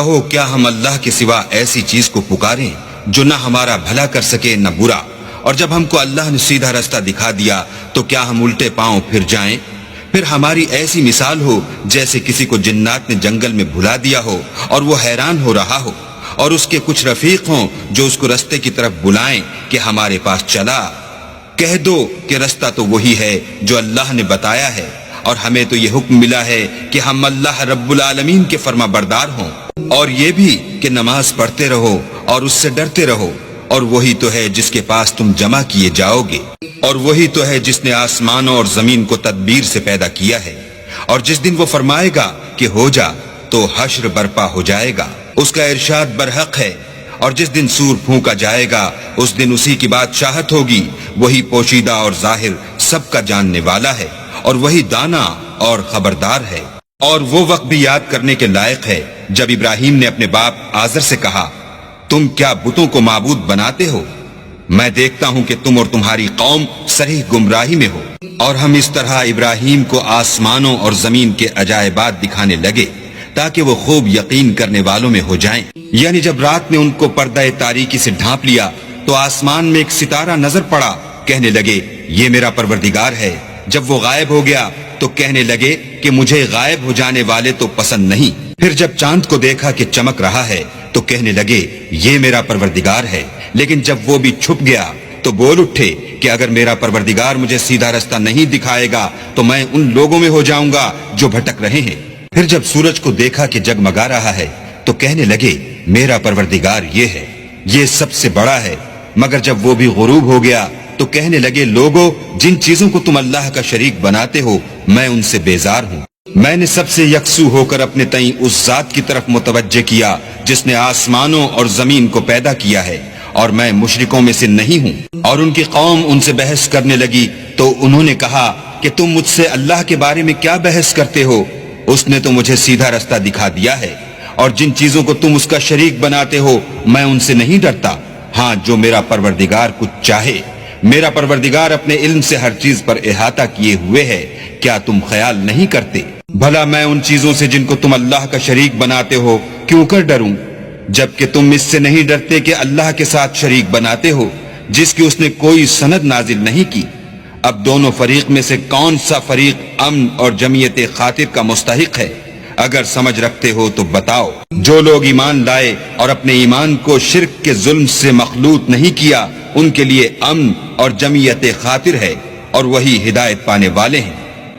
کہو کیا ہم اللہ کے سوا ایسی چیز کو پکاریں جو نہ ہمارا بھلا کر سکے نہ برا، اور جب ہم کو اللہ نے سیدھا رستہ دکھا دیا تو کیا ہم الٹے پاؤں پھر جائیں؟ پھر ہماری ایسی مثال ہو جیسے کسی کو جنات نے جنگل میں بھلا دیا ہو اور وہ حیران ہو رہا ہو، اور اس کے کچھ رفیق ہوں جو اس کو رستے کی طرف بلائیں کہ ہمارے پاس چلا۔ کہہ دو کہ رستہ تو وہی ہے جو اللہ نے بتایا ہے، اور ہمیں تو یہ حکم ملا ہے کہ ہم اللہ رب العالمین کے فرما بردار ہوں، اور یہ بھی کہ نماز پڑھتے رہو اور اس سے ڈرتے رہو، اور وہی تو ہے جس کے پاس تم جمع کیے جاؤ گے، اور وہی تو ہے جس نے آسمانوں اور زمین کو تدبیر سے پیدا کیا ہے، اور جس دن وہ فرمائے گا کہ ہو جا تو حشر برپا ہو جائے گا، اس کا ارشاد برحق ہے، اور جس دن سور پھونکا جائے گا اس دن اسی کی بادشاہت ہوگی، وہی پوشیدہ اور ظاہر سب کا جاننے والا ہے، اور وہی دانا اور خبردار ہے۔ اور وہ وقت بھی یاد کرنے کے لائق ہے جب ابراہیم نے اپنے باپ آزر سے کہا، تم کیا بتوں کو معبود بناتے ہو؟ میں دیکھتا ہوں کہ تم اور تمہاری قوم صریح گمراہی میں ہو۔ اور ہم اس طرح ابراہیم کو آسمانوں اور زمین کے عجائبات دکھانے لگے تاکہ وہ خوب یقین کرنے والوں میں ہو جائیں۔ یعنی جب رات نے ان کو پردہ تاریکی سے ڈھانپ لیا تو آسمان میں ایک ستارہ نظر پڑا، کہنے لگے یہ میرا پروردگار ہے۔ جب وہ غائب ہو گیا تو کہنے لگے کہ مجھے غائب ہو جانے والے تو پسند نہیں۔ پھر جب چاند کو دیکھا کہ چمک رہا ہے تو کہنے لگے یہ میرا پروردگار ہے۔ لیکن جب وہ بھی چھپ گیا تو بول اٹھے کہ اگر میرا پروردگار مجھے سیدھا رستہ نہیں دکھائے گا تو میں ان لوگوں میں ہو جاؤں گا جو بھٹک رہے ہیں۔ پھر جب سورج کو دیکھا کہ جگمگا رہا ہے تو کہنے لگے میرا پروردگار یہ ہے، یہ سب سے بڑا ہے۔ مگر جب وہ بھی غروب ہو گیا تو کہنے لگے لوگو جن چیزوں کو تم اللہ کا شریک بناتے ہو میں ان سے بیزار ہوں۔ میں نے سب سے یکسو ہو کر اپنے تئیں اس ذات کی طرف متوجہ کیا جس نے آسمانوں اور زمین کو پیدا کیا ہے، اور میں مشرکوں میں سے نہیں ہوں۔ اور ان کی قوم ان سے بحث کرنے لگی تو انہوں نے کہا کہ تم مجھ سے اللہ کے بارے میں کیا بحث کرتے ہو؟ اس نے تو مجھے سیدھا رستہ دکھا دیا ہے، اور جن چیزوں کو تم اس کا شریک بناتے ہو میں ان سے نہیں ڈرتا، ہاں جو میرا پروردگار کچھ چاہے۔ میرا پروردگار اپنے علم سے ہر چیز پر احاطہ کیے ہوئے ہے، کیا تم خیال نہیں کرتے؟ بھلا میں ان چیزوں سے جن کو تم اللہ کا شریک بناتے ہو کیوں کر ڈروں، جبکہ تم اس سے نہیں ڈرتے کہ اللہ کے ساتھ شریک بناتے ہو جس کی اس نے کوئی سند نازل نہیں کی۔ اب دونوں فریق میں سے کون سا فریق امن اور جمعیت خاطر کا مستحق ہے؟ اگر سمجھ رکھتے ہو تو بتاؤ۔ جو لوگ ایمان لائے اور اپنے ایمان کو شرک کے ظلم سے مخلوط نہیں کیا ان کے لیے امن اور جمعیت خاطر ہے، اور وہی ہدایت پانے والے ہیں۔